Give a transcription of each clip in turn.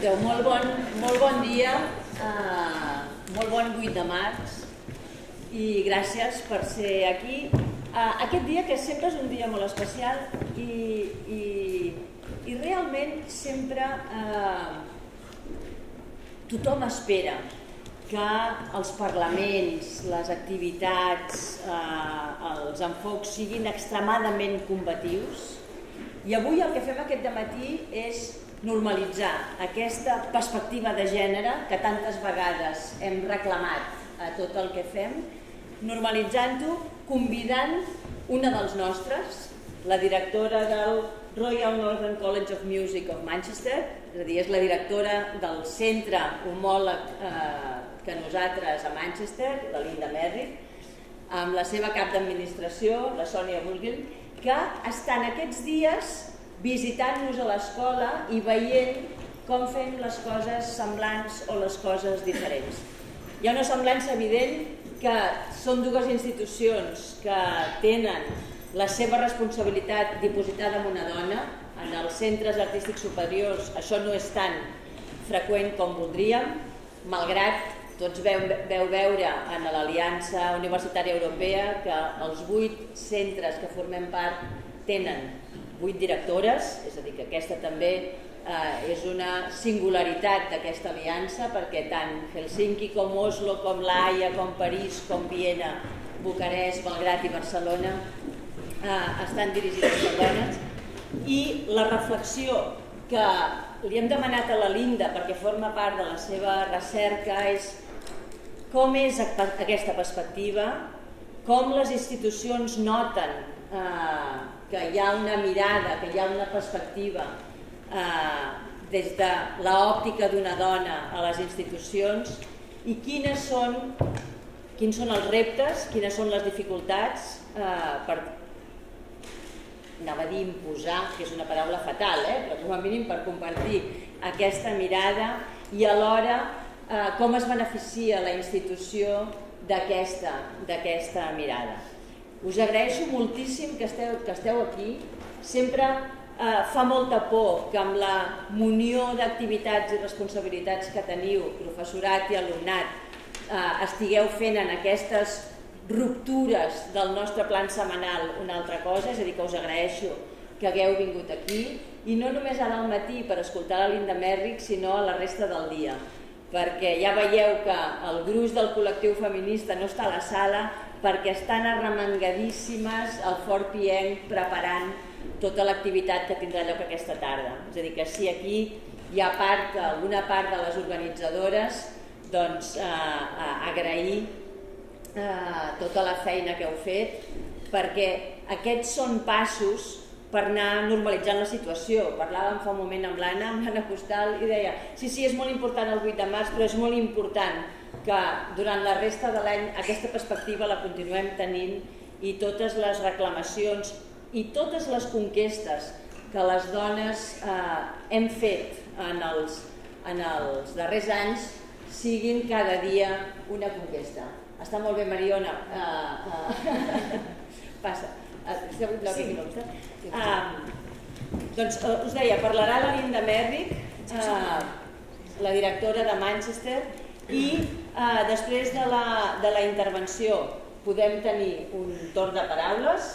Escolteu, molt bon dia, molt bon 8 de març i gràcies per ser aquí. Aquest dia que sempre és un dia molt especial i realment sempre tothom espera que els parlaments, les activitats, els enfocs siguin extremadament combatius i avui el que fem aquest dematí és normalitzar aquesta perspectiva de gènere que tantes vegades hem reclamat a tot el que fem, normalitzant-ho, convidant una dels nostres, la directora del Royal Northern College of Music of Manchester, és a dir, és la directora del centre homòleg que nosaltres a Manchester, la Linda Merrick, amb la seva cap d'administració, la Sònia Bulgin, que estan aquests dies visitant-nos a l'escola i veient com fem les coses semblants o les coses diferents. Hi ha una semblança evident que són dues institucions que tenen la seva responsabilitat dipositada en una dona. En els centres artístics superiors això no és tan freqüent com voldríem, malgrat tots veu veure en l'Aliança Universitària Europea que els 8 centres que formem part tenen 8 directores, és a dir, que aquesta també és una singularitat d'aquesta aliança, perquè tant Helsinki com Oslo, com l'Haia, com París, com Viena, Bucarest, Belgrad i Barcelona estan dirigides per dones. I la reflexió que li hem demanat a la Linda perquè forma part de la seva recerca és com és aquesta perspectiva, com les institucions noten que hi ha una mirada, que hi ha una perspectiva des de l'òptica d'una dona a les institucions i quins són els reptes, quines són les dificultats per, anava a dir imposar, que és una paraula fatal, però com a mínim per compartir aquesta mirada i alhora com es beneficia la institució d'aquesta mirada. Us agraeixo moltíssim que esteu aquí. Sempre fa molta por que amb la munió d'activitats i responsabilitats que teniu, professorat i alumnat, estigueu fent en aquestes ruptures del nostre plan setmanal una altra cosa, és a dir, que us agraeixo que hagueu vingut aquí, i no només ara al matí per escoltar la Linda Merrick, sinó a la resta del dia, perquè ja veieu que el gruix del col·lectiu feminista no està a la sala, perquè estan arremangadíssimes al Fort Pienc preparant tota l'activitat que tindrà lloc aquesta tarda. És a dir, que si aquí hi ha alguna part de les organitzadores, doncs agrair tota la feina que heu fet, perquè aquests són passos per anar normalitzant la situació. Parlàvem fa un moment amb l'Anna Costal i deia, sí, és molt important el 8 de març, però és molt important que durant la resta de l'any aquesta perspectiva la continuem tenint i totes les reclamacions i totes les conquestes que les dones hem fet en els darrers anys siguin cada dia una conquesta. Està molt bé, Mariona. Passa. Doncs us deia, parlarà la Linda Merrick, la directora de Manchester, i després de la intervenció podem tenir un torn de paraules.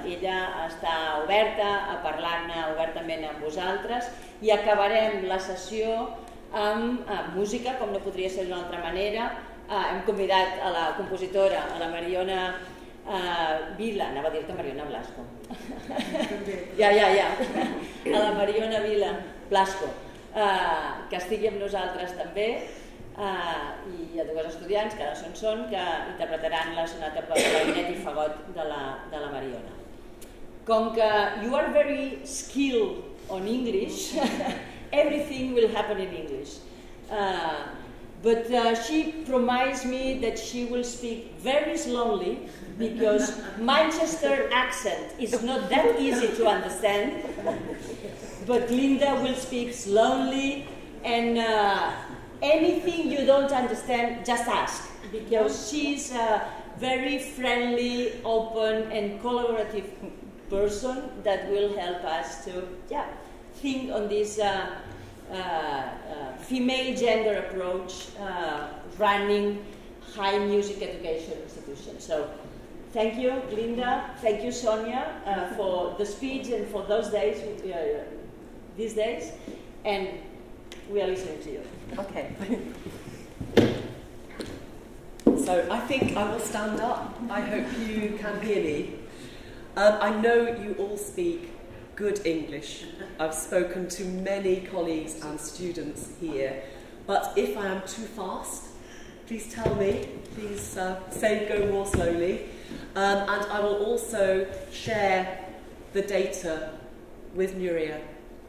Ella està oberta a parlar-ne obertament amb vosaltres i acabarem la sessió amb música, com no podria ser d'una altra manera. Hem convidat a la compositora, a la Mariona Vila, anava a dir-te Mariona Blasco. Ja. A la Mariona Vila, Blasco, que estigui amb nosaltres també, i a dues estudiants, que ara són, que interpretaran la sonata per clarinet i fagot de la Mariona. Com que you are very skilled on English, everything will happen in English. But she promised me that she will speak very slowly because Manchester accent is not that easy to understand. But Linda will speak slowly, and anything you don't understand, just ask, because she's a very friendly, open and collaborative person that will help us to think on this female gender approach running high music education institutions. So thank you, Linda. Thank you, Sonia, for the speech and for those days, these days. And we are listening to you. Okay. So I think I will stand up. I hope you can hear me. I know you all speak good English. I've spoken to many colleagues and students here. But if I am too fast, please tell me. Please say go more slowly. And I will also share the data with Nuria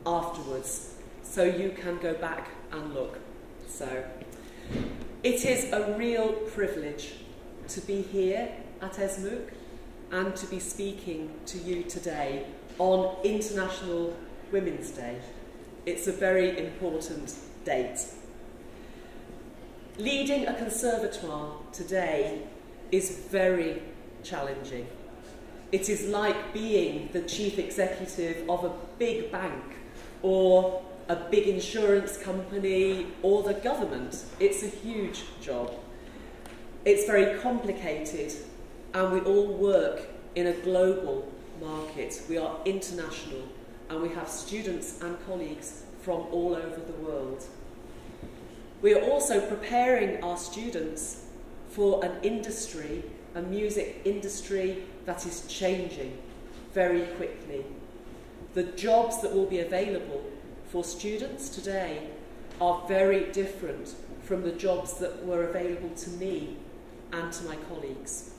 afterwards, so you can go back and look. So it is a real privilege to be here at ESMUC and to be speaking to you today on International Women's Day. It's a very important date. Leading a conservatoire today is very challenging. It is like being the chief executive of a big bank or a big insurance company or the government. It's a huge job. It's very complicated, and we all work in a global market. We are international, and we have students and colleagues from all over the world. We are also preparing our students for an industry, a music industry that is changing very quickly. The jobs that will be available for students today are very different from the jobs that were available to me and to my colleagues.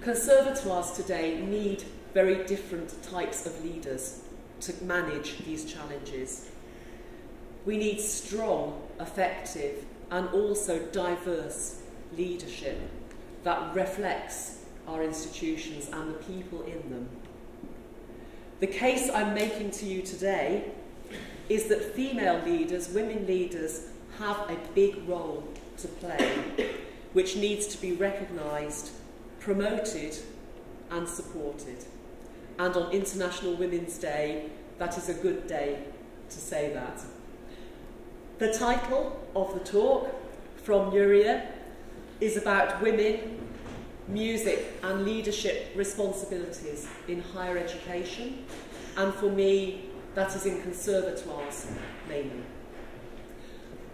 Conservatoires today need very different types of leaders to manage these challenges. We need strong, effective, and also diverse leadership that reflects our institutions and the people in them. The case I'm making to you today is that female leaders, women leaders, have a big role to play, which needs to be recognised, promoted and supported. And on International Women's Day, that is a good day to say that. The title of the talk from Nuria is about women, music and leadership responsibilities in higher education, and for me that is in conservatoires mainly.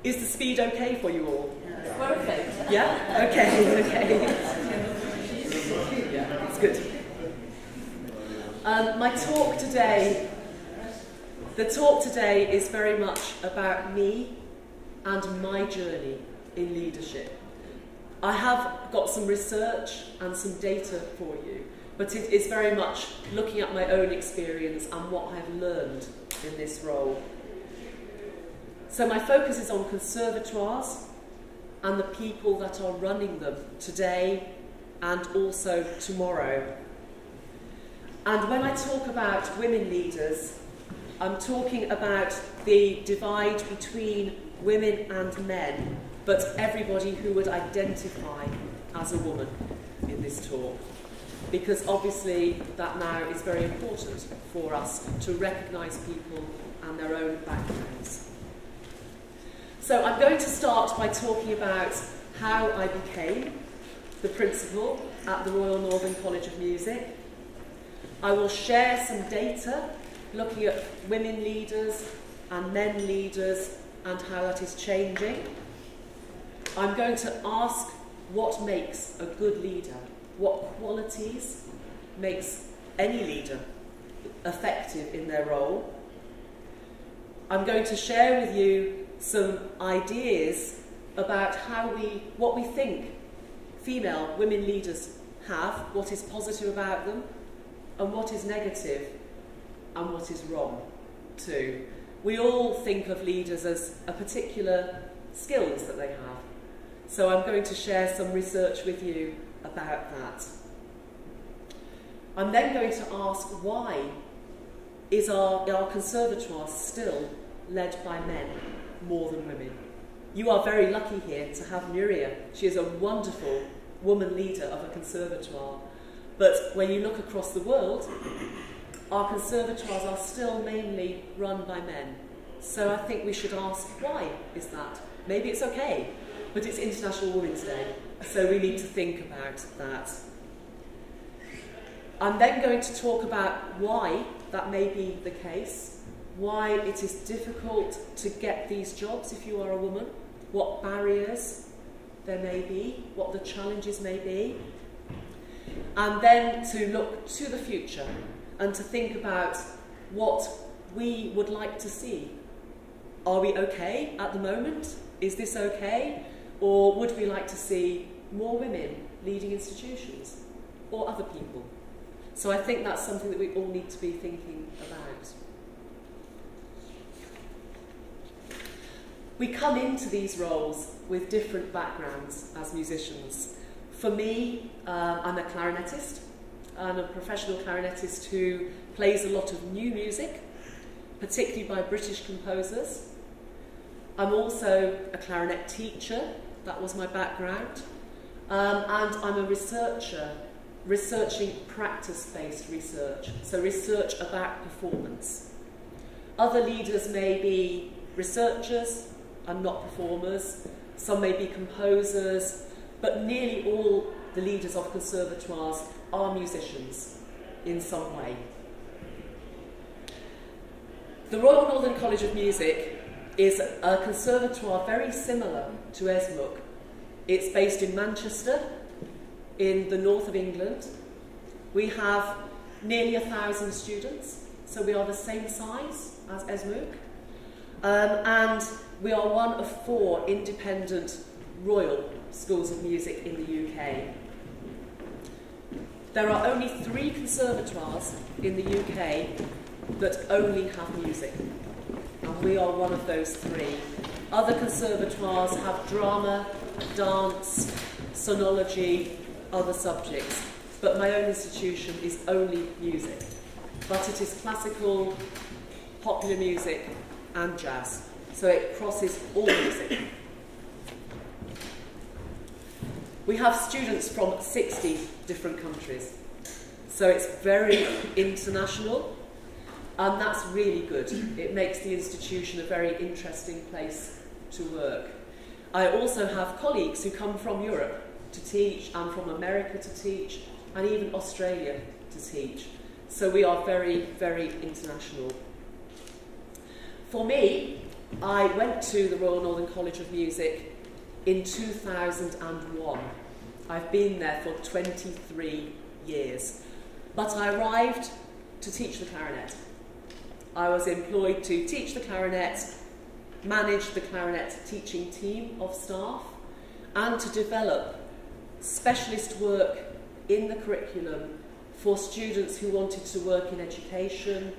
Is the speed okay for you all? Perfect. Yeah? Okay, okay. Yeah, that's good. The talk today is very much about me and my journey in leadership. I have got some research and some data for you, but it is very much looking at my own experience and what I've learned in this role. So my focus is on conservatoires and the people that are running them today and also tomorrow. And when I talk about women leaders, I'm talking about the divide between women and men, but everybody who would identify as a woman in this talk. Because obviously that now is very important for us to recognise people and their own backgrounds. So I'm going to start by talking about how I became the principal at the Royal Northern College of Music. I will share some data looking at women leaders and men leaders and how that is changing. I'm going to ask what makes a good leader, what qualities makes any leader effective in their role. I'm going to share with you some ideas about what we think female women leaders have, what is positive about them, and what is negative, and what is wrong too. We all think of leaders as a particular skills that they have. So I'm going to share some research with you about that. I'm then going to ask why is our conservatoire still led by men more than women? You are very lucky here to have Nuria. She is a wonderful woman leader of a conservatoire. But when you look across the world, our conservatoires are still mainly run by men. So I think we should ask, why is that? Maybe it's okay, but it's International Women's Day, so we need to think about that. I'm then going to talk about why that may be the case, why it is difficult to get these jobs if you are a woman, what barriers there may be, what the challenges may be, and then to look to the future and to think about what we would like to see. Are we okay at the moment? Is this okay? Or would we like to see more women leading institutions or other people? So I think that's something that we all need to be thinking about. We come into these roles with different backgrounds as musicians. For me, I'm a clarinetist. I'm a professional clarinetist who plays a lot of new music, particularly by British composers. I'm also a clarinet teacher, that was my background, and I'm a researcher, researching practice-based research, so research about performance. Other leaders may be researchers and not performers, some may be composers, but nearly all the leaders of conservatoires are musicians in some way. The Royal Northern College of Music is a conservatoire very similar to ESMUC. It's based in Manchester, in the north of England. We have nearly 1,000 students, so we are the same size as ESMUC. And we are one of 4 independent royal schools of music in the UK. There are only 3 conservatoires in the UK that only have music, and we are one of those 3. Other conservatoires have drama, dance, sonology, other subjects, but my own institution is only music. But it is classical, popular music and jazz, so it crosses all music. We have students from 60 different countries, so it's very international, and that's really good. It makes the institution a very interesting place to work. I also have colleagues who come from Europe to teach, and from America to teach, and even Australia to teach. So we are very, very international. For me, I went to the Royal Northern College of Music in 2001. I've been there for 23 years. But I arrived to teach the clarinet. I was employed to teach the clarinet, manage the clarinet teaching team of staff, and to develop specialist work in the curriculum for students who wanted to work in education,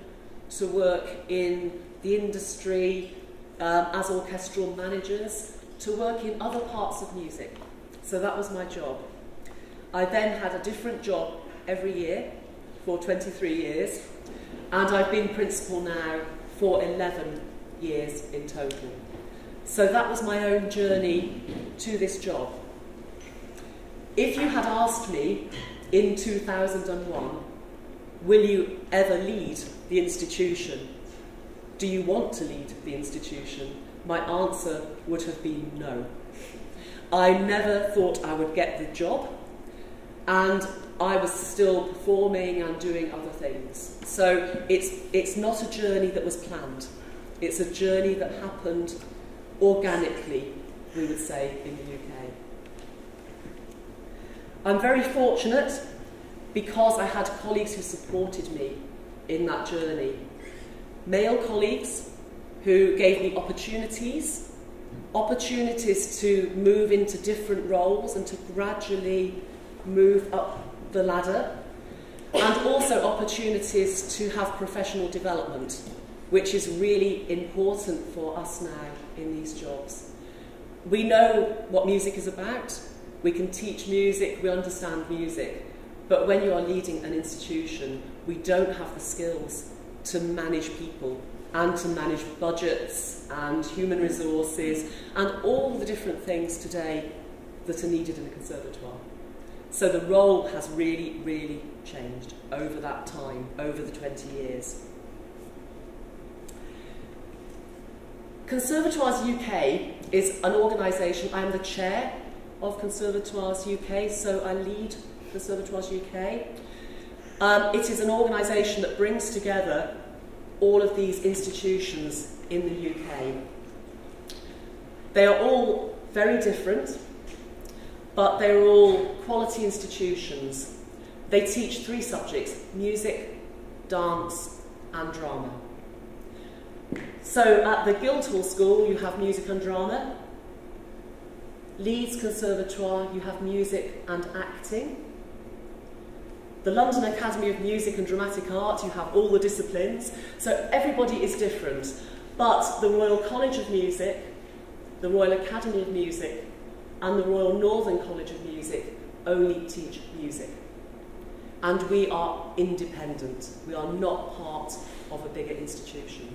to work in the industry, as orchestral managers, to work in other parts of music. So that was my job. I then had a different job every year for 23 years, and I've been principal now for 11 years in total. So that was my own journey to this job. If you had asked me in 2001, will you ever lead the institution? Do you want to lead the institution? My answer would have been no. I never thought I would get the job, and I was still performing and doing other things. So it's not a journey that was planned. It's a journey that happened organically, we would say, in the UK. I'm very fortunate because I had colleagues who supported me in that journey. Male colleagues who gave me opportunities to move into different roles and to gradually move up the ladder, and also opportunities to have professional development, which is really important for us now in these jobs. We know what music is about, we can teach music, we understand music, but when you are leading an institution, we don't have the skills to manage people and to manage budgets and human resources and all the different things today that are needed in a conservatoire. So the role has really, really changed over that time, over the 20 years. Conservatoires UK is an organisation. I am the chair of Conservatoires UK, so I lead Conservatoires UK. It is an organisation that brings together all of these institutions in the UK. They are all very different, but they're all quality institutions. They teach 3 subjects: music, dance and drama. So at the Guildhall School you have music and drama. Leeds Conservatoire you have music and acting. The London Academy of Music and Dramatic Art you have all the disciplines. So everybody is different. But the Royal College of Music, the Royal Academy of Music and the Royal Northern College of Music only teach music. And we are independent. We are not part of a bigger institution.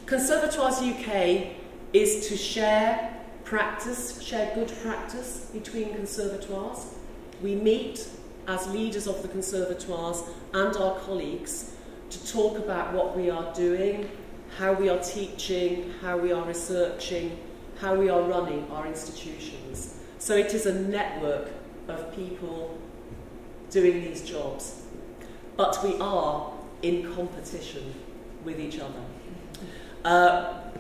Conservatoires UK is to share practice, share good practice between conservatoires. We meet as leaders of the conservatoires and our colleagues to talk about what we are doing, how we are teaching, how we are researching, how we are running our institutions. So it is a network of people doing these jobs. But we are in competition with each other.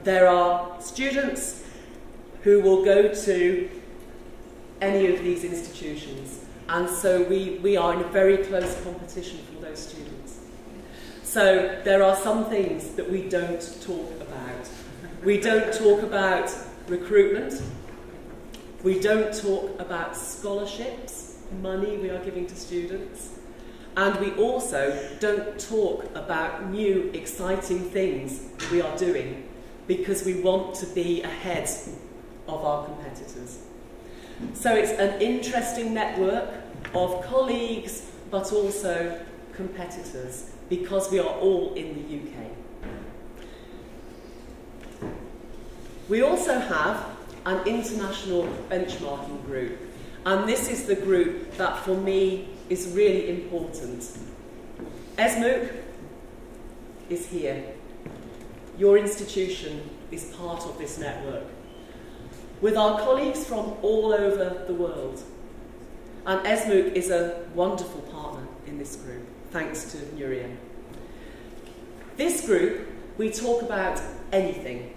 There are students who will go to any of these institutions, and so we are in a very close competition for those students. So there are some things that we don't talk about. We don't talk about recruitment. We don't talk about scholarships, money we are giving to students. And we also don't talk about new, exciting things we are doing because we want to be ahead of our competitors. So it's an interesting network of colleagues, but also competitors, because we are all in the UK. We also have an international benchmarking group, and this is the group that for me is really important. ESMUC is here. Your institution is part of this network, with our colleagues from all over the world. And ESMUC is a wonderful partner in this group, thanks to Nuria. This group, we talk about anything.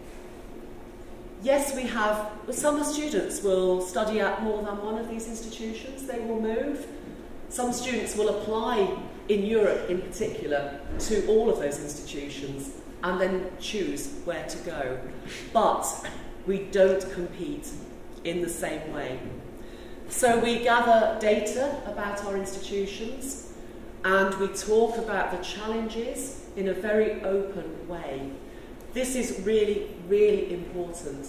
Yes, we have, some students will study at more than one of these institutions, they will move. Some students will apply in Europe in particular to all of those institutions and then choose where to go. But we don't compete in the same way. So we gather data about our institutions and we talk about the challenges in a very open way. This is really, really important.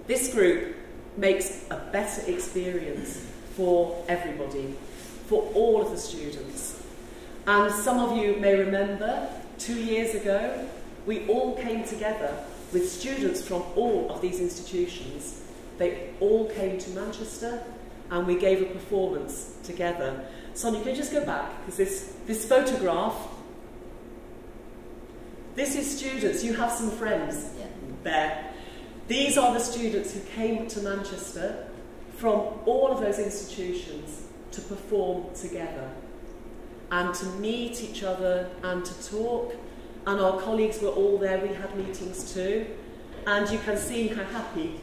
This group makes a better experience for everybody, for all of the students. And some of you may remember 2 years ago, we all came together with students from all of these institutions. They all came to Manchester and we gave a performance together. Sonia, can you just go back? Because this photograph, this is students. You have some friends there. These are the students who came to Manchester from all of those institutions to perform together and to meet each other and to talk. And our colleagues were all there. We had meetings too. And you can see how happy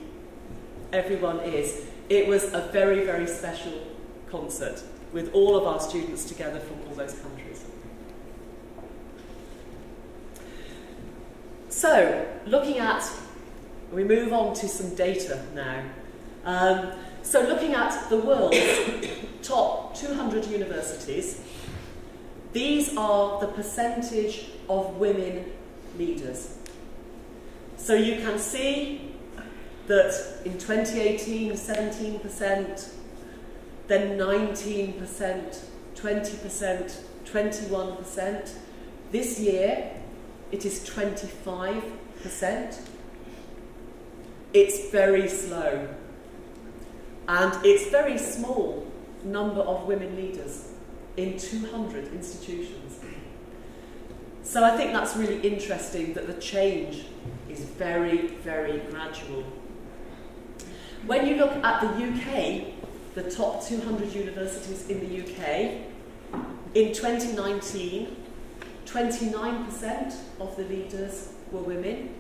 everyone is. It was a very, very special concert with all of our students together from all those countries. So, we move on to some data now. So looking at the world's top 200 universities, these are the percentage of women leaders. So you can see that in 2018, 17%, then 19%, 20%, 21%. This year, it is 25%. It's very slow. And it's very small number of women leaders in 200 institutions. So I think that's really interesting that the change is very, very gradual. When you look at the UK, the top 200 universities in the UK, in 2019, 29% of the leaders were women.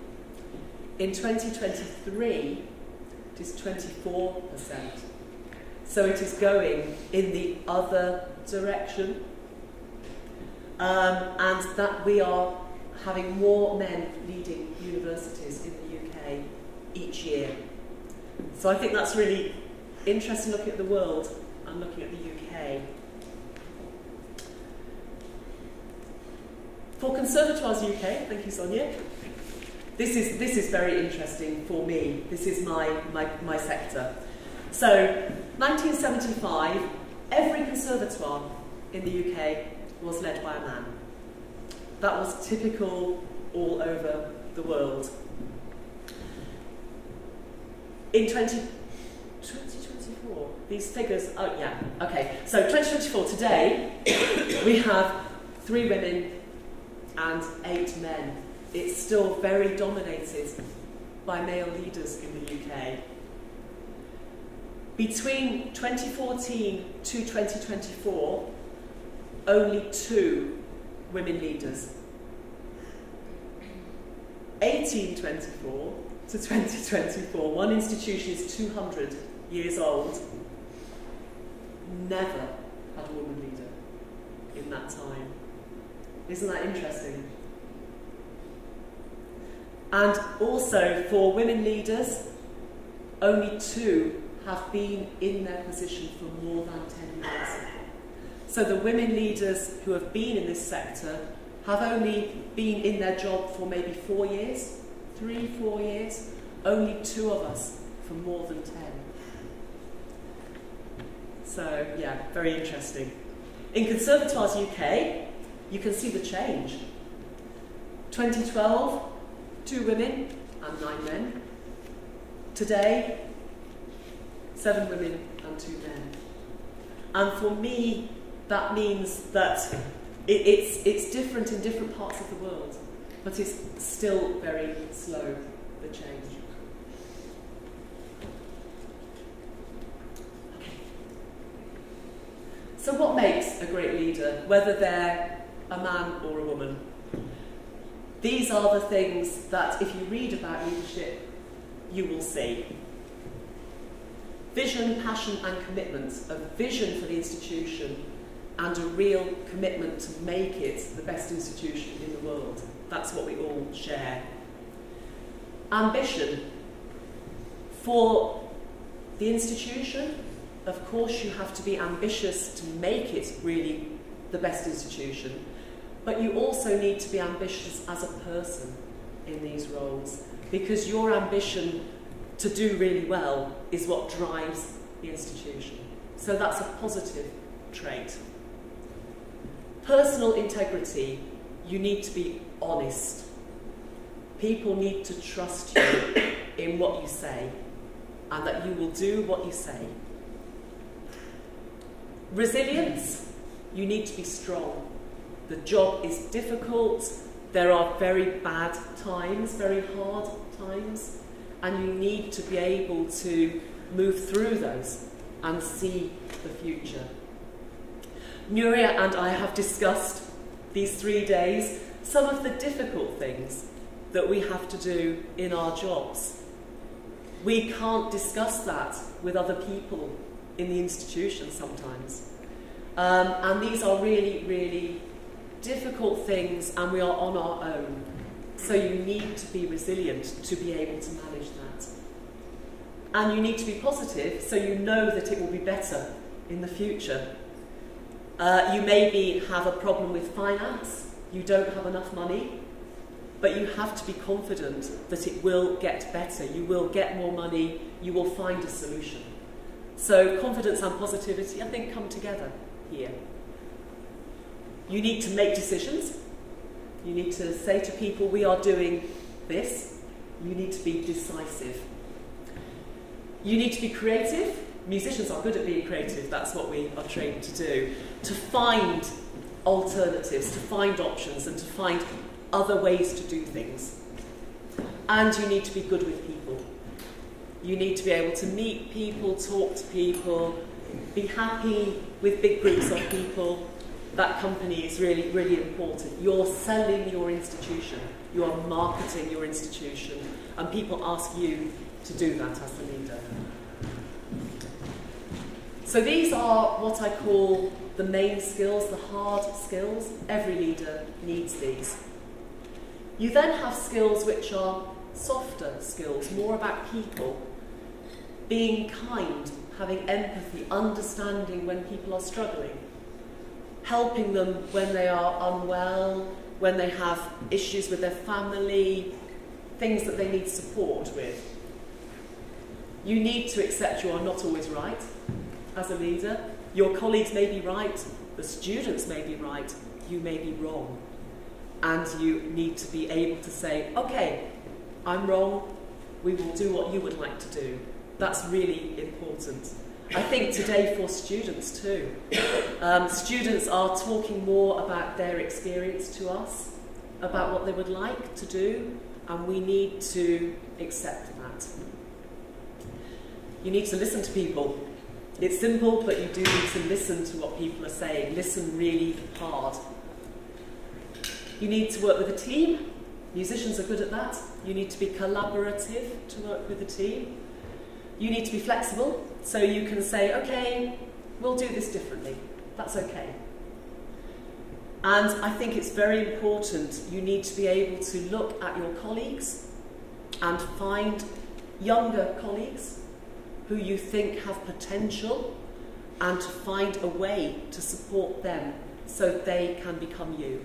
In 2023, it is 24%. So it is going in the other direction. And that we are having more men leading universities in the UK each year. So I think that's really interesting looking at the world and looking at the UK. For Conservatoires UK, thank you Sonia, this is very interesting for me. This is my sector. So 1975, every conservatoire in the UK was led by a man. That was typical all over the world. In 2024, these figures, oh yeah, okay. So 2024, today, we have 3 women and 8 men. It's still very dominated by male leaders in the UK. Between 2014 to 2024, only 2 women leaders. 1824 to 2024, one institution is 200 years old, never had a woman leader in that time. Isn't that interesting? And also for women leaders, only 2 have been in their position for more than 10 years. So the women leaders who have been in this sector have only been in their job for maybe 4 years, 3-4 years, only 2 of us for more than 10. So yeah, very interesting. In Conservatoires UK, you can see the change. 2012, 2 women and 9 men. Today, 7 women and 2 men. And for me, that means that it's different in different parts of the world, but it's still very slow, the change. Okay. So what makes a great leader, whether they're a man or a woman? These are the things that if you read about leadership, you will see. Vision, passion and commitment, a vision for the institution and a real commitment to make it the best institution in the world. That's what we all share. Ambition. For the institution, of course you have to be ambitious to make it really the best institution, but you also need to be ambitious as a person in these roles, because your ambition to do really well is what drives the institution. So that's a positive trait. Personal integrity, you need to be honest. People need to trust you in what you say and that you will do what you say. Resilience, you need to be strong. The job is difficult, there are very bad times, very hard times, and you need to be able to move through those and see the future. Nuria and I have discussed these 3 days some of the difficult things that we have to do in our jobs. We can't discuss that with other people in the institution sometimes. And these are really, really difficult things, and we are on our own. So you need to be resilient to be able to manage that. And you need to be positive so you know that it will be better in the future. You maybe have a problem with finance, you don't have enough money, but you have to be confident that it will get better, you will get more money, you will find a solution. So confidence and positivity, I think, come together here. You need to make decisions. You need to say to people, we are doing this. You need to be decisive. You need to be creative. musicians are good at being creative, that's what we are trained to do, to find alternatives, to find options, and to find other ways to do things. And you need to be good with people. You need to be able to meet people, talk to people, be happy with big groups of people. That company is really, really important. You're selling your institution. You are marketing your institution. And people ask you to do that as the leader. So these are what I call the main skills, the hard skills. Every leader needs these. You then have skills which are softer skills, more about people. Being kind, having empathy, understanding when people are struggling. Helping them when they are unwell, when they have issues with their family, things that they need support with. You need to accept you are not always right as a leader. Your colleagues may be right, the students may be right, you may be wrong. And you need to be able to say, okay, I'm wrong, we will do what you would like to do. That's really important. I think today for students too. Students are talking more about their experience to us, about what they would like to do, and we need to accept that. You need to listen to people. It's simple, but you do need to listen to what people are saying. Listen really hard. You need to work with a team. Musicians are good at that. You need to be collaborative to work with a team. You need to be flexible, so you can say, okay, we'll do this differently. That's okay. And I think it's very important, you need to be able to look at your colleagues and find younger colleagues who you think have potential and to find a way to support them so they can become you.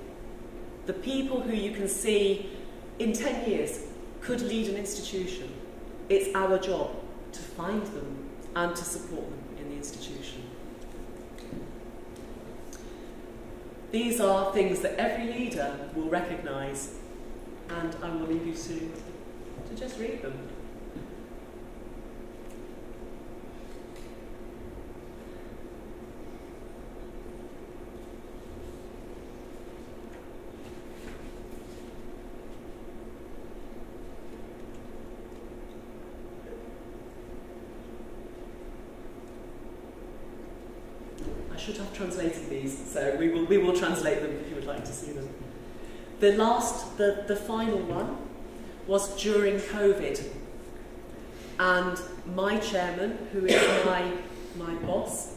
The people who you can see in 10 years could lead an institution. It's our job to find them and to support them in the institution. These are things that every leader will recognise, and I will leave you to just read them. I should have translated these, so we will translate them if you would like to see them. The final one was during COVID, and my chairman, who is my boss,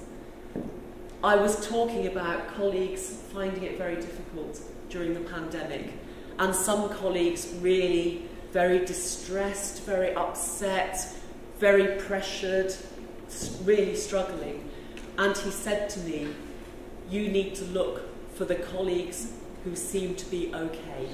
I was talking about colleagues finding it very difficult during the pandemic, and some colleagues really very distressed, very upset, very pressured, really struggling. And he said to me, you need to look for the colleagues who seem to be okay.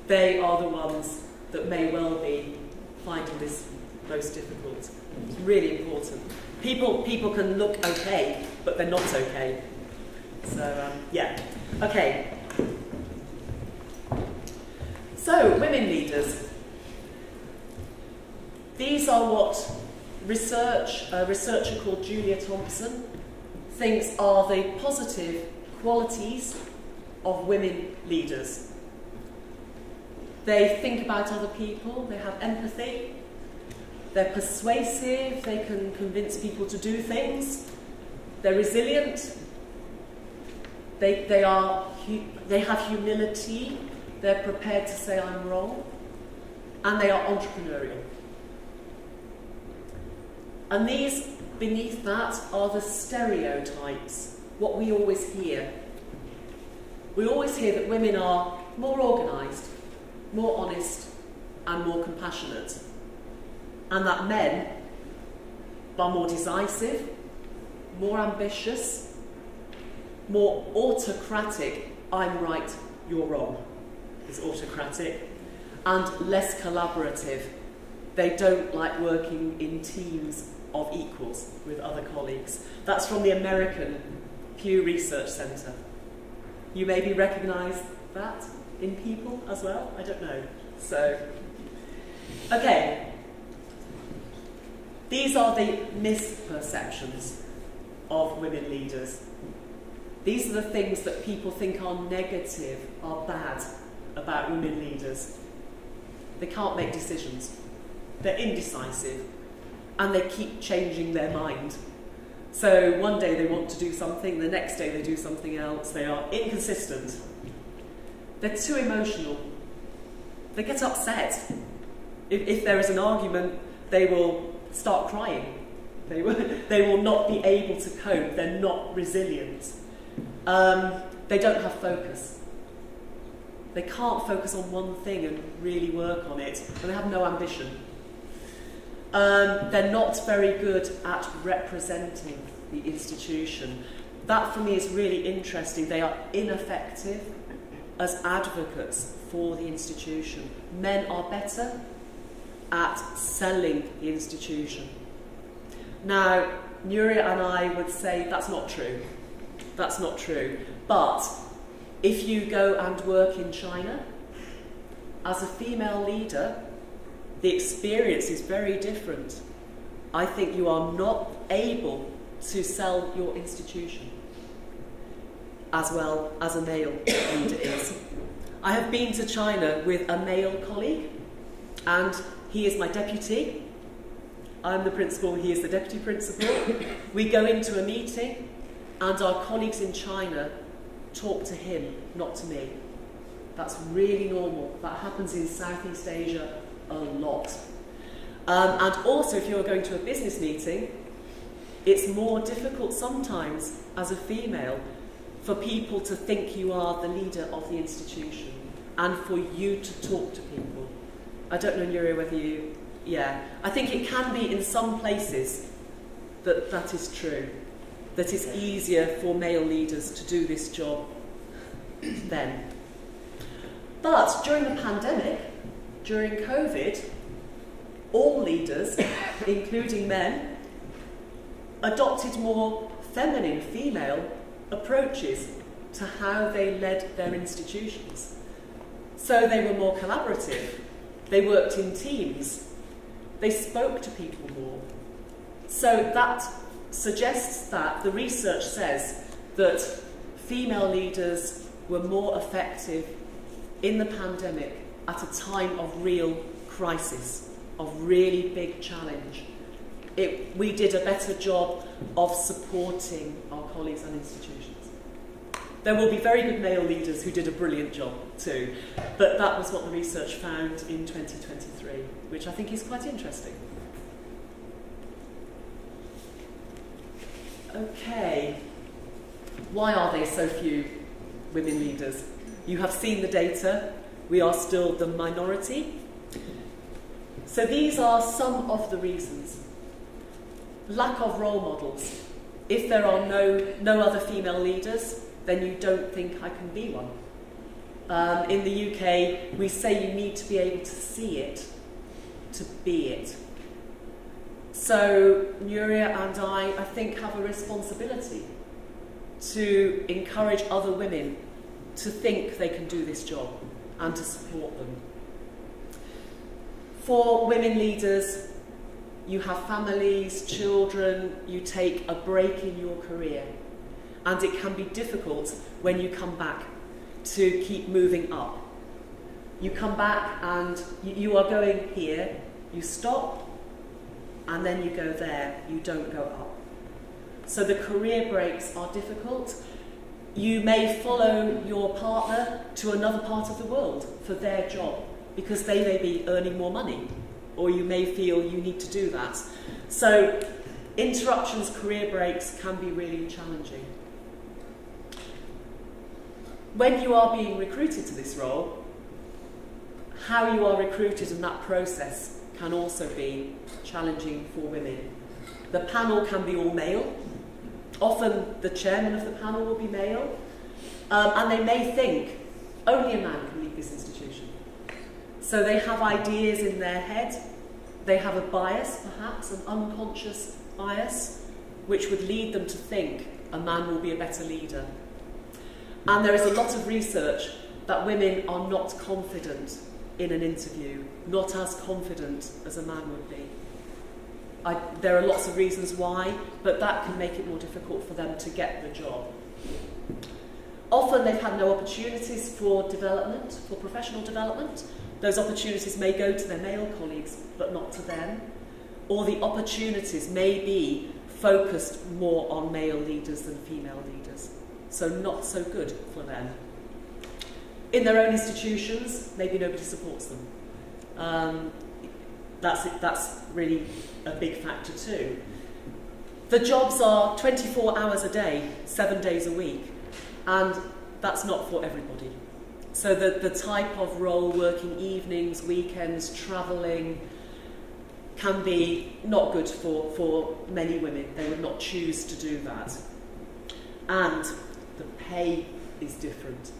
They are the ones that may well be finding this most difficult. It's really important. People can look okay, but they're not okay. So, yeah. Okay. So, women leaders. These are what a researcher called Julia Thompson thinks are the positive qualities of women leaders. They think about other people, they have empathy, they're persuasive, they can convince people to do things, they're resilient, they have humility, they're prepared to say I'm wrong, and they are entrepreneurial. And these, beneath that, are the stereotypes, what we always hear. We always hear that women are more organised, more honest, and more compassionate. And that men are more decisive, more ambitious, more autocratic, I'm right, you're wrong, is autocratic, and less collaborative. They don't like working in teams of equals with other colleagues. That's from the American Pew Research Centre. You maybe recognise that in people as well? I don't know. So, okay. These are the misperceptions of women leaders. These are the things that people think are negative, are bad about women leaders. They can't make decisions. They're indecisive. And they keep changing their mind. So one day they want to do something, the next day they do something else. They are inconsistent. They're too emotional. They get upset. If there is an argument, they will start crying. They will not be able to cope. They're not resilient. They don't have focus. They can't focus on one thing and really work on it. And they have no ambition. They're not very good at representing the institution. That for me is really interesting. They are ineffective as advocates for the institution. Men are better at selling the institution. Now, Nuria and I would say that's not true. That's not true. But if you go and work in China, as a female leader, the experience is very different. I think you are not able to sell your institution as well as a male leader is. I have been to China with a male colleague, and he is my deputy. I'm the principal, he is the deputy principal. We go into a meeting, and our colleagues in China talk to him, not to me. That's really normal. That happens in Southeast Asia a lot. And also, if you're going to a business meeting, it's more difficult sometimes as a female for people to think you are the leader of the institution and for you to talk to people. I don't know, Nuria, whether you... Yeah, I think it can be in some places that is true, that it's easier for male leaders to do this job then. But during the pandemic, during COVID, all leaders, including men, adopted more feminine, female approaches to how they led their institutions. So they were more collaborative, they worked in teams, they spoke to people more. So that suggests that the research says that female leaders were more effective in the pandemic at a time of real crisis, of really big challenge. We did a better job of supporting our colleagues and institutions. There will be very good male leaders who did a brilliant job too, but that was what the research found in 2023, which I think is quite interesting. Okay, why are there so few women leaders? You have seen the data. We are still the minority. So these are some of the reasons. Lack of role models. If there are no other female leaders, then you don't think I can be one. In the UK, we say you need to be able to see it, to be it. So Nuria and I think, have a responsibility to encourage other women to think they can do this job and to support them. For women leaders, you have families, children, you take a break in your career, and it can be difficult when you come back to keep moving up. You come back and you are going here, you stop, and then you go there, you don't go up. So the career breaks are difficult. You may follow your partner to another part of the world for their job, because they may be earning more money, or you may feel you need to do that. So interruptions, career breaks can be really challenging. When you are being recruited to this role, how you are recruited and that process can also be challenging for women. The panel can be all male. Often the chairman of the panel will be male, and they may think only a man can lead this institution. So they have ideas in their head, they have a bias perhaps, an unconscious bias, which would lead them to think a man will be a better leader. And there is a lot of research that women are not confident in an interview, not as confident as a man would be. There are lots of reasons why, but that can make it more difficult for them to get the job. Often they've had no opportunities for development, for professional development. Those opportunities may go to their male colleagues, but not to them. Or the opportunities may be focused more on male leaders than female leaders. So not so good for them. In their own institutions, maybe nobody supports them. That's really a big factor too. The jobs are 24 hours a day, 7 days a week, and that's not for everybody. So the type of role, working evenings, weekends, travelling, can be not good for many women. They would not choose to do that. And the pay is different.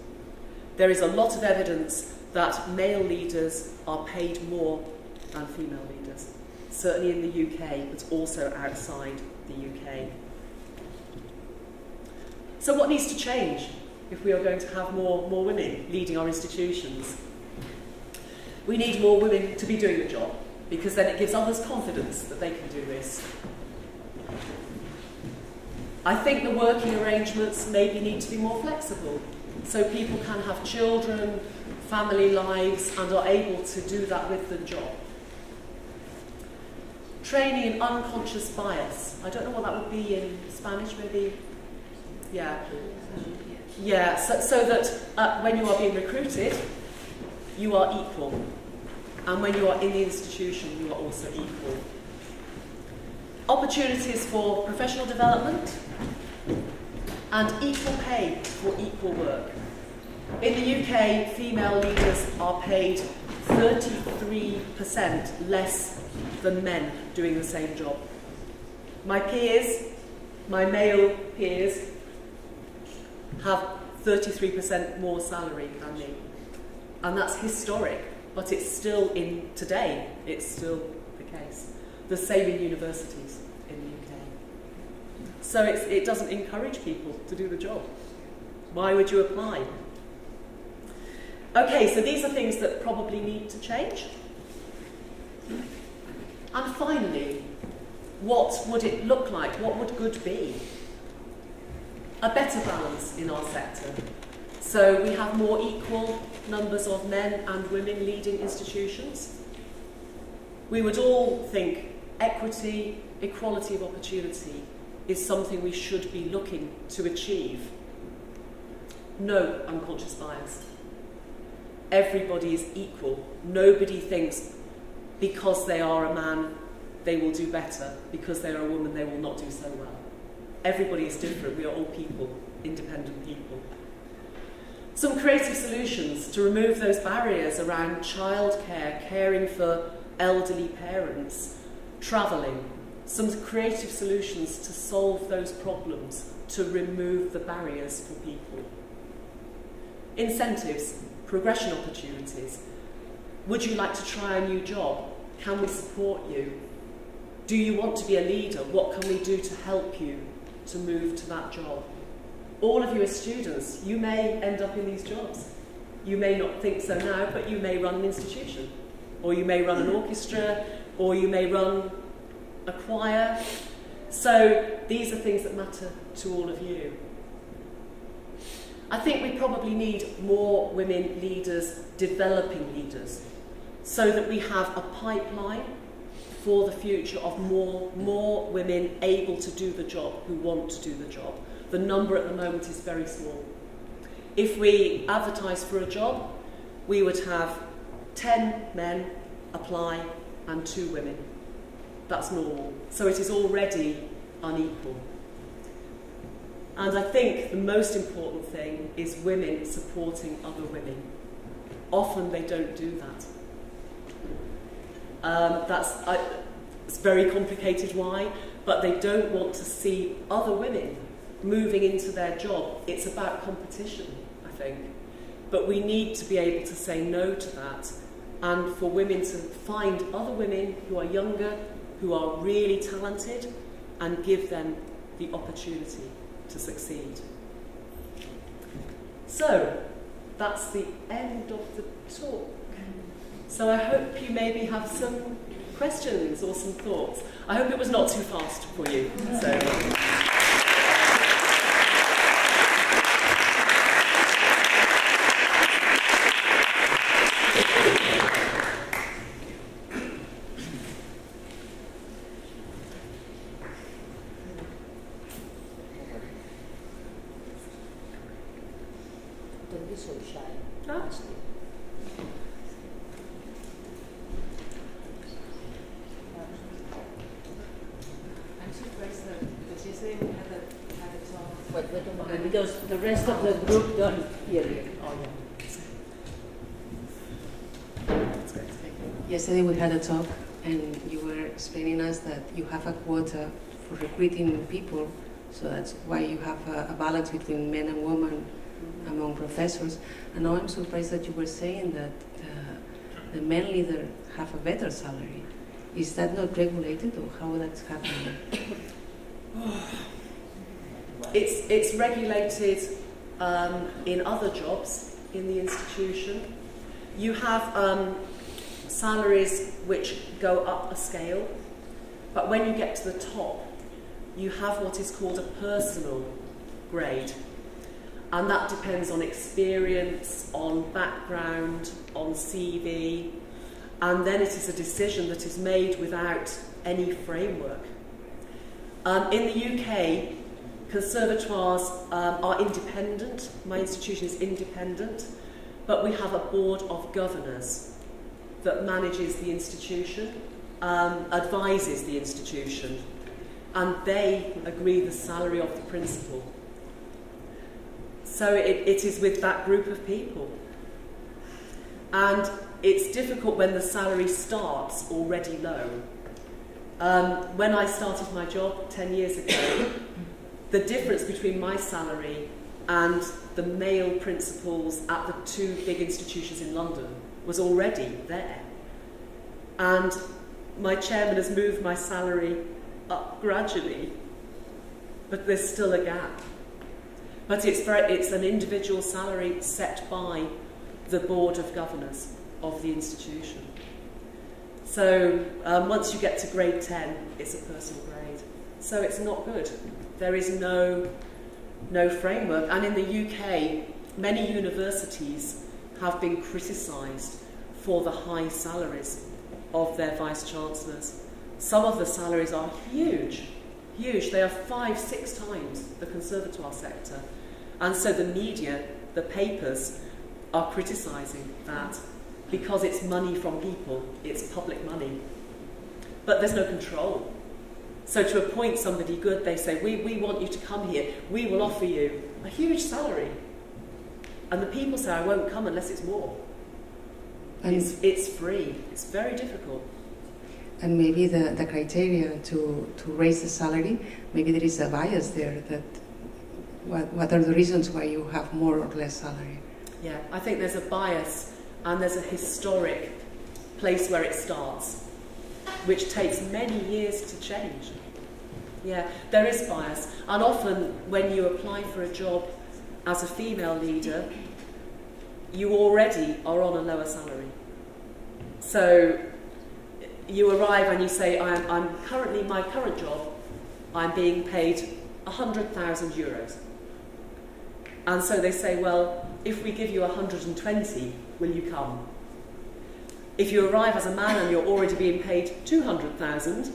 There is a lot of evidence that male leaders are paid more than female leaders, certainly in the UK, but also outside the UK. So what needs to change if we are going to have more women leading our institutions? We need more women to be doing the job, because then it gives others confidence that they can do this. I think the working arrangements maybe need to be more flexible, so people can have children, family lives, and are able to do that with the job. Training in unconscious bias. I don't know what that would be in Spanish, maybe? Yeah. Yeah, so that when you are being recruited, you are equal. And when you are in the institution, you are also equal. Opportunities for professional development and equal pay for equal work. In the UK, female leaders are paid 33% less than men doing the same job. My peers, my male peers, have 33% more salary than me. And that's historic, but it's still today, it's still the case. The same in universities in the UK. So it doesn't encourage people to do the job. Why would you apply? Okay, so these are things that probably need to change. And finally, what would it look like? What would good be? A better balance in our sector. So we have more equal numbers of men and women leading institutions. We would all think equity, equality of opportunity is something we should be looking to achieve. No unconscious bias. Everybody is equal. Nobody thinks because they are a man they will do better, because they are a woman they will not do so well. Everybody is different. We are all people, independent people. Some creative solutions to remove those barriers around childcare, caring for elderly parents, travelling. Some creative solutions to solve those problems, to remove the barriers for people. Incentives, progression opportunities. Would you like to try a new job? Can we support you? Do you want to be a leader? What can we do to help you to move to that job? All of you as students, you may end up in these jobs. You may not think so now, but you may run an institution, or you may run an orchestra, or you may run a choir. So these are things that matter to all of you. I think we probably need more women leaders developing leaders, so that we have a pipeline for the future of more women able to do the job, who want to do the job. The number at the moment is very small. If we advertise for a job, we would have 10 men apply and 2 women. That's normal. So it is already unequal. And I think the most important thing is women supporting other women. Often they don't do that. It's very complicated why, but they don't want to see other women moving into their job. It's about competition, I think. But we need to be able to say no to that, and for women to find other women who are younger, who are really talented, and give them the opportunity to succeed. So, that's the end of the talk. So I hope you maybe have some questions or some thoughts. I hope it was not too fast for you. So. Don't be so shy. No? Because the rest of the group don't hear you. Oh, yeah. Yesterday we had a talk and you were explaining us that you have a quota for recruiting people, so that's why you have a balance between men and women among professors. And now I'm surprised that you were saying that the men leaders have a better salary. Is that not regulated, or how that's happening? It's regulated in other jobs in the institution. You have salaries which go up a scale, but when you get to the top, you have what is called a personal grade. And that depends on experience, on background, on CV, and then it is a decision that is made without any framework. In the UK, conservatoires are independent. My institution is independent, but we have a board of governors that manages the institution, advises the institution, and they agree the salary of the principal. So it is with that group of people. And it's difficult when the salary starts already low. When I started my job 10 years ago, the difference between my salary and the male principals at the two big institutions in London was already there. And my chairman has moved my salary up gradually, but there's still a gap. But it's an individual salary set by the board of governors of the institution. So once you get to grade 10, it's a personal grade. So it's not good. There is no framework. And in the UK, many universities have been criticised for the high salaries of their vice-chancellors. Some of the salaries are huge, huge. They are 5-6 times the conservatoire sector. And so the media, the papers, are criticising that because it's money from people, it's public money. But there's no control. So to appoint somebody good, they say, we want you to come here, we will offer you a huge salary. And the people say, I won't come unless it's more. It's free. It's very difficult. And maybe the criteria to raise the salary, maybe there is a bias there. That what are the reasons why you have more or less salary? Yeah, I think there's a bias and there's a historic place where it starts, which takes many years to change. Yeah, there is bias. And often when you apply for a job as a female leader, you already are on a lower salary. So you arrive and you say, I'm currently, my current job, I'm being paid 100,000 euros. And so they say, well, if we give you 120, will you come? If you arrive as a man and you're already being paid 200,000,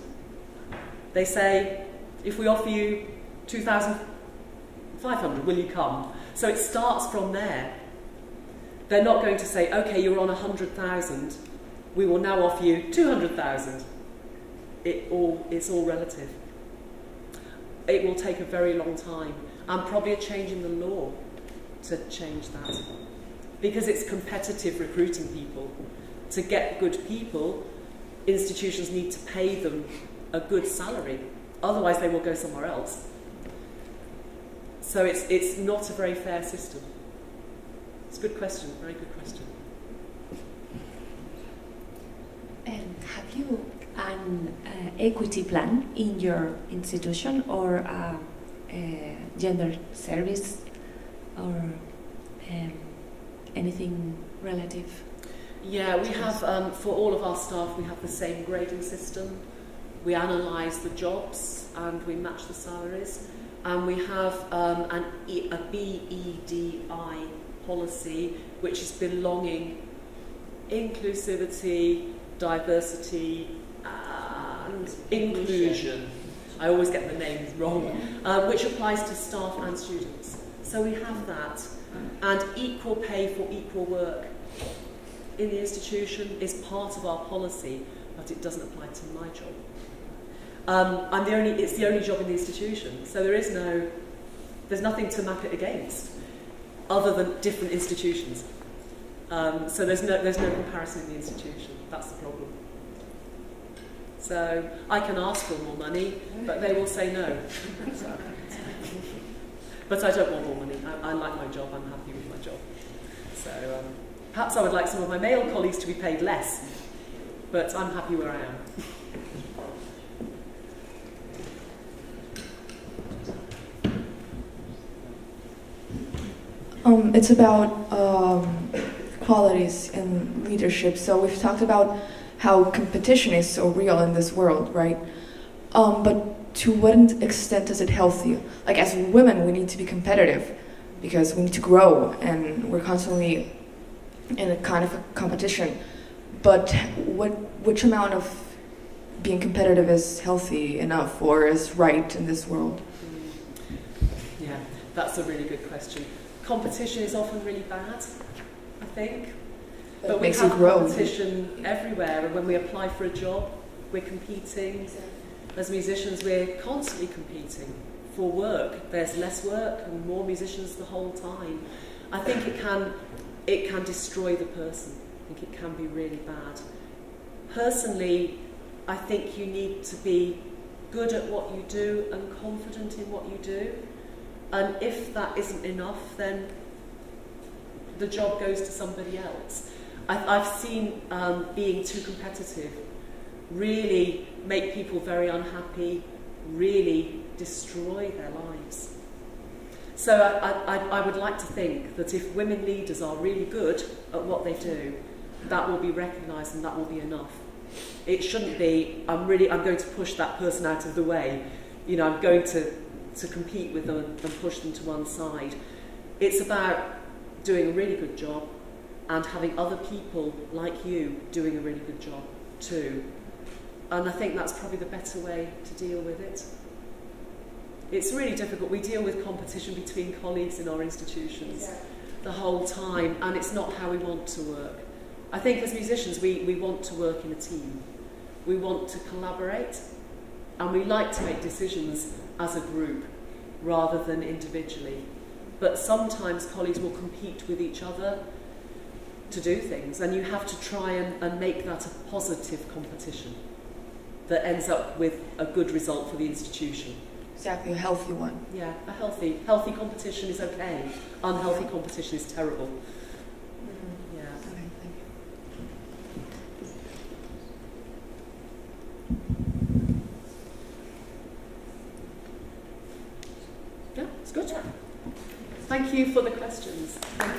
they say, if we offer you 2,500, will you come? So it starts from there. They're not going to say, okay, you're on 100,000, we will now offer you 200,000. It's all relative. It will take a very long time, and probably a change in the law to change that. Because it's competitive recruiting people. To get good people, institutions need to pay them a good salary. Otherwise, they will go somewhere else. So it's not a very fair system. It's a good question, very good question. Have you an equity plan in your institution, or a gender service, or anything relative? Yeah, we have, for all of our staff, we have the same grading system. We analyse the jobs and we match the salaries. And we have a BEDI policy, which is belonging, inclusivity, diversity, and inclusion. I always get the names wrong, which applies to staff and students. So we have that. And equal pay for equal work in the institution is part of our policy, but it doesn't apply to my job. It's the only job in the institution, so there's nothing to map it against, other than different institutions. So there's no comparison in the institution. That's the problem. So I can ask for more money, but they will say no. But I don't want more money. I like my job. I'm happy with my job. So perhaps I would like some of my male colleagues to be paid less, but I'm happy where I am. It's about qualities in leadership. So we've talked about how competition is so real in this world, right? But to what extent is it healthy? Like, as women, we need to be competitive because we need to grow, and we're constantly in a kind of a competition. But which amount of being competitive is healthy enough or is right in this world? Yeah, that's a really good question. Competition is often really bad, I think. But we have competition everywhere, and when we apply for a job, we're competing. As musicians, we're constantly competing for work. There's less work and more musicians the whole time. I think it can destroy the person. I think it can be really bad. Personally, I think you need to be good at what you do and confident in what you do. And if that isn't enough, then the job goes to somebody else. I've seen being too competitive really make people very unhappy, really destroy their lives. So I would like to think that if women leaders are really good at what they do, that will be recognised and that will be enough. It shouldn't be, I'm going to push that person out of the way. You know, I'm going to compete with them and push them to one side. It's about doing a really good job and having other people like you doing a really good job too. And I think that's probably the better way to deal with it. It's really difficult. We deal with competition between colleagues in our institutions the whole time, and it's not how we want to work. I think as musicians, we want to work in a team. We want to collaborate, and we like to make decisions as a group rather than individually. But sometimes colleagues will compete with each other to do things, and you have to try and make that a positive competition that ends up with a good result for the institution. Exactly, a healthy one. Yeah, a healthy competition is okay. Unhealthy competition is terrible. Mm-hmm. Yeah. Okay, thank you. Yeah, it's good. Thank you for the questions. Thank you.